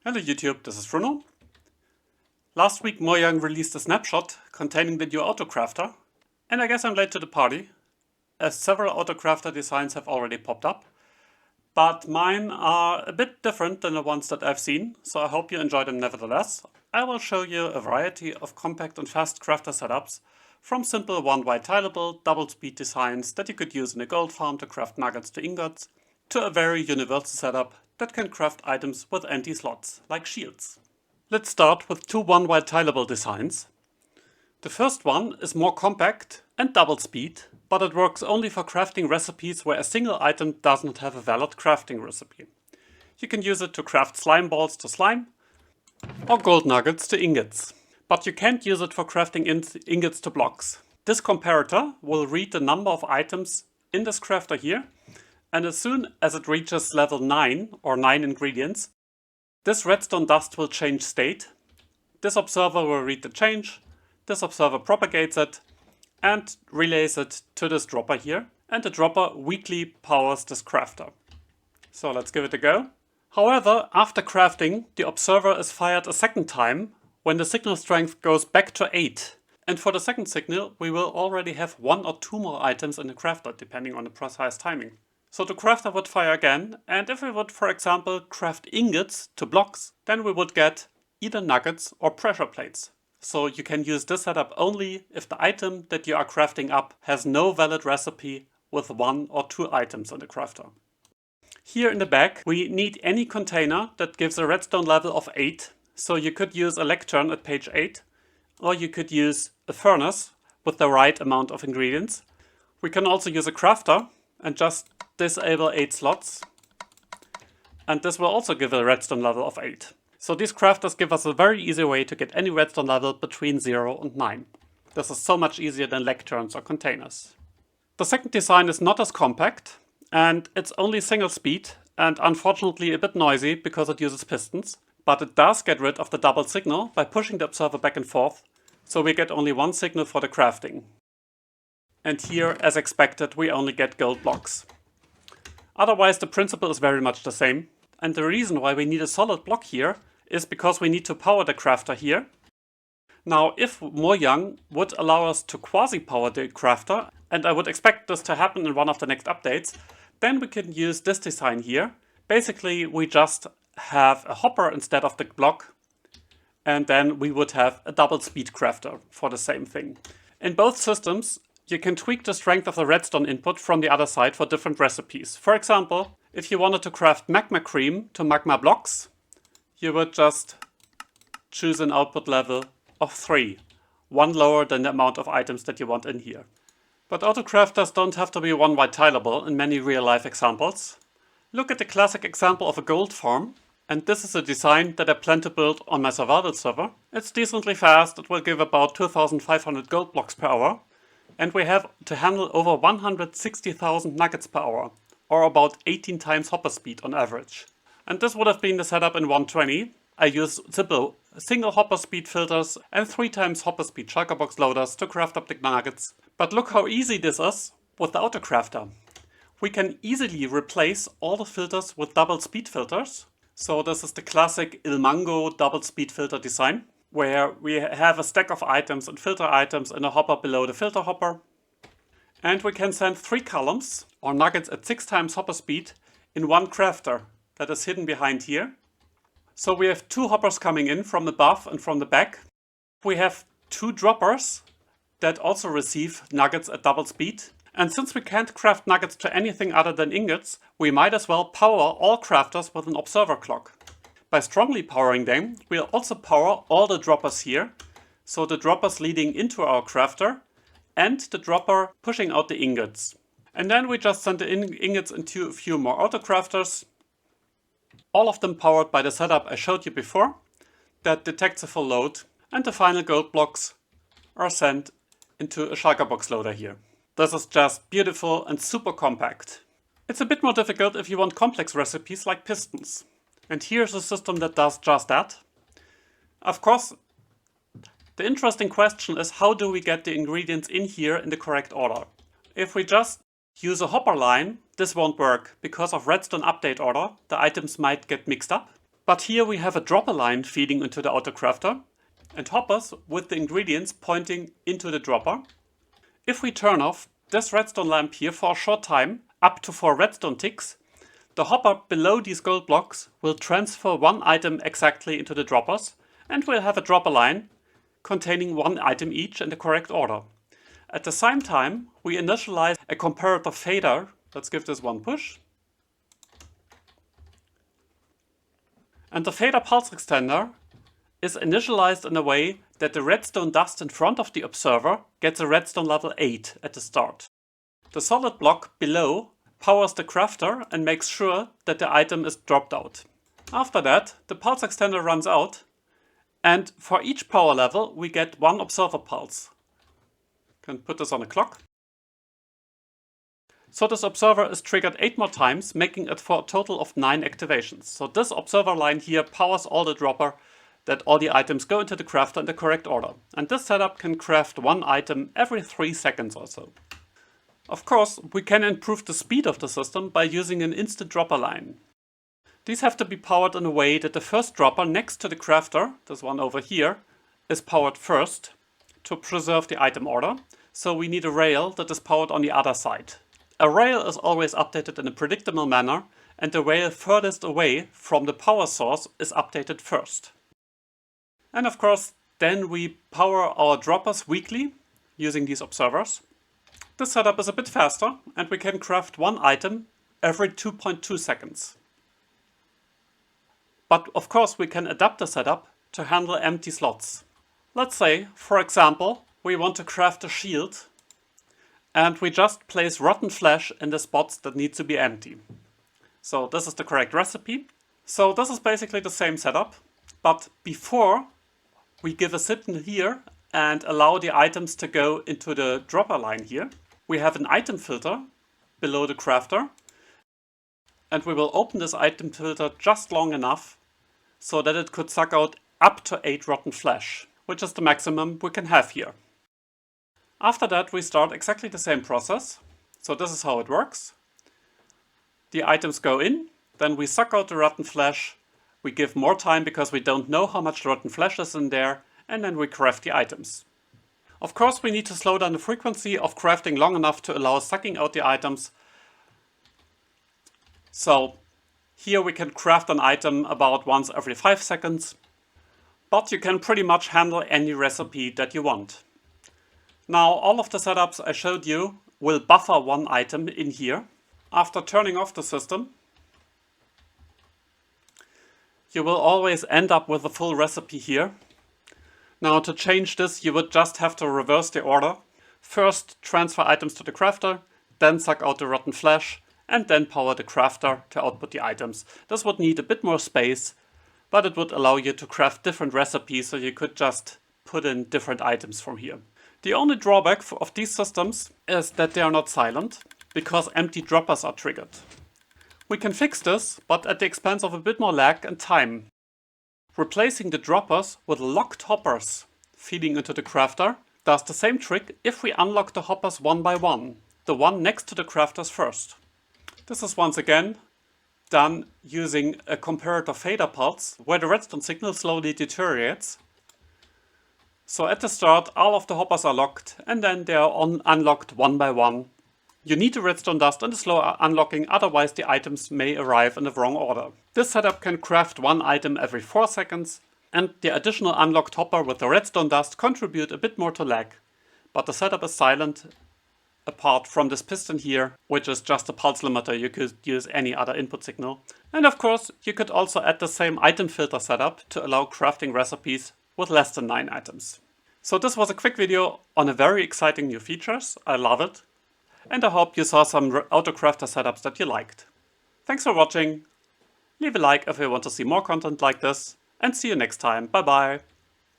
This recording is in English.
Hello YouTube, this is Bruno. Last week Mojang released a snapshot containing the new Autocrafter, and I guess I'm late to the party, as several Autocrafter designs have already popped up. But mine are a bit different than the ones that I've seen, so I hope you enjoy them nevertheless. I will show you a variety of compact and fast crafter setups, from simple one-wide tileable, double-speed designs that you could use in a gold farm to craft nuggets to ingots, to a very universal setup that can craft items with anti-slots, like shields. Let's start with two one-wide tileable designs. The first one is more compact and double speed, but it works only for crafting recipes where a single item does not have a valid crafting recipe. You can use it to craft slime balls to slime, or gold nuggets to ingots. But you can't use it for crafting ingots to blocks. This comparator will read the number of items in this crafter here, and as soon as it reaches level 9 or 9 ingredients, this redstone dust will change state. This observer will read the change, this observer propagates it and relays it to this dropper here, and the dropper weakly powers this crafter. So let's give it a go. However, after crafting, the observer is fired a second time when the signal strength goes back to 8. And for the second signal, we will already have 1 or 2 more items in the crafter, depending on the precise timing. So the crafter would fire again, and if we would, for example, craft ingots to blocks, then we would get either nuggets or pressure plates. So you can use this setup only if the item that you are crafting up has no valid recipe with 1 or 2 items in the crafter. Here in the back, we need any container that gives a redstone level of 8. So you could use a lectern at page 8, or you could use a furnace with the right amount of ingredients. We can also use a crafter and just disable 8 slots, and this will also give a redstone level of 8. So these crafters give us a very easy way to get any redstone level between 0 and 9. This is so much easier than lecterns or containers. The second design is not as compact, and it's only single speed and unfortunately a bit noisy because it uses pistons, but it does get rid of the double signal by pushing the observer back and forth, so we get only one signal for the crafting. And here, as expected, we only get gold blocks. Otherwise, the principle is very much the same. And the reason why we need a solid block here is because we need to power the crafter here. Now, if Mojang would allow us to quasi-power the crafter, and I would expect this to happen in one of the next updates, then we can use this design here. Basically, we just have a hopper instead of the block, and then we would have a double speed crafter for the same thing. In both systems, you can tweak the strength of the redstone input from the other side for different recipes. For example, if you wanted to craft magma cream to magma blocks, you would just choose an output level of 3, one lower than the amount of items that you want in here. But Autocrafters don't have to be one-wide tileable in many real-life examples. Look at the classic example of a gold farm, and this is a design that I plan to build on my survival server. It's decently fast, it will give about 2500 gold blocks per hour. And we have to handle over 160,000 nuggets per hour, or about 18 times hopper speed on average. And this would have been the setup in 120. I use simple single hopper speed filters and 3 times hopper speed shulker box loaders to craft up the nuggets. But look how easy this is with the Autocrafter. We can easily replace all the filters with double speed filters. So this is the classic Il Mango double speed filter design, where we have a stack of items and filter items in a hopper below the filter hopper. And we can send 3 columns, or nuggets at 6 times hopper speed, in one crafter that is hidden behind here. So we have 2 hoppers coming in from above and from the back. We have 2 droppers that also receive nuggets at double speed. And since we can't craft nuggets to anything other than ingots, we might as well power all crafters with an observer clock. By strongly powering them, we'll also power all the droppers here, so the droppers leading into our crafter and the dropper pushing out the ingots. And then we just send the ingots into a few more Autocrafters, all of them powered by the setup I showed you before, that detects a full load, and the final gold blocks are sent into a shulker box loader here. This is just beautiful and super compact. It's a bit more difficult if you want complex recipes like pistons. And here's a system that does just that. Of course, the interesting question is, how do we get the ingredients in here in the correct order? If we just use a hopper line, this won't work. Because of redstone update order, the items might get mixed up. But here we have a dropper line feeding into the Autocrafter and hoppers with the ingredients pointing into the dropper. If we turn off this redstone lamp here for a short time, up to 4 redstone ticks, the hopper below these gold blocks will transfer one item exactly into the droppers, and we'll have a dropper line containing one item each in the correct order. At the same time, we initialize a comparator fader. Let's give this one push. And the fader pulse extender is initialized in a way that the redstone dust in front of the observer gets a redstone level 8 at the start. The solid block below powers the crafter and makes sure that the item is dropped out. After that, the pulse extender runs out, and for each power level we get one observer pulse. Can put this on a clock. So this observer is triggered 8 more times, making it for a total of 9 activations. So this observer line here powers all the dropper, that all the items go into the crafter in the correct order. And this setup can craft one item every 3 seconds or so. Of course, we can improve the speed of the system by using an instant dropper line. These have to be powered in a way that the first dropper next to the crafter, this one over here, is powered first to preserve the item order. So we need a rail that is powered on the other side. A rail is always updated in a predictable manner, and the rail furthest away from the power source is updated first. And of course, then we power our droppers weekly using these observers. This setup is a bit faster, and we can craft one item every 2.2 seconds. But of course, we can adapt the setup to handle empty slots. Let's say, for example, we want to craft a shield, and we just place rotten flesh in the spots that need to be empty. So this is the correct recipe. So this is basically the same setup, but before we give a signal here and allow the items to go into the dropper line here, we have an item filter below the crafter, and we will open this item filter just long enough so that it could suck out up to 8 rotten flesh, which is the maximum we can have here. After that, we start exactly the same process. So this is how it works. The items go in, then we suck out the rotten flesh, we give more time because we don't know how much rotten flesh is in there, and then we craft the items. Of course, we need to slow down the frequency of crafting long enough to allow sucking out the items. So here we can craft an item about once every 5 seconds, but you can pretty much handle any recipe that you want. Now, all of the setups I showed you will buffer one item in here. After turning off the system, you will always end up with a full recipe here. Now, to change this, you would just have to reverse the order. First, transfer items to the crafter, then suck out the rotten flesh, and then power the crafter to output the items. This would need a bit more space, but it would allow you to craft different recipes, so you could just put in different items from here. The only drawback of these systems is that they are not silent, because empty droppers are triggered. We can fix this, but at the expense of a bit more lag and time. Replacing the droppers with locked hoppers feeding into the crafter does the same trick if we unlock the hoppers one by one, the one next to the crafters first. This is once again done using a comparator fader pulse, where the redstone signal slowly deteriorates. So at the start, all of the hoppers are locked, and then they are unlocked one by one. You need the redstone dust and the slow unlocking, otherwise the items may arrive in the wrong order. This setup can craft one item every 4 seconds, and the additional unlocked hopper with the redstone dust contribute a bit more to lag. But the setup is silent, apart from this piston here, which is just a pulse limiter. You could use any other input signal. And of course, you could also add the same item filter setup to allow crafting recipes with less than 9 items. So this was a quick video on a very exciting new features. I love it. And I hope you saw some Autocrafter setups that you liked. Thanks for watching. Leave a like if you want to see more content like this. And see you next time. Bye bye.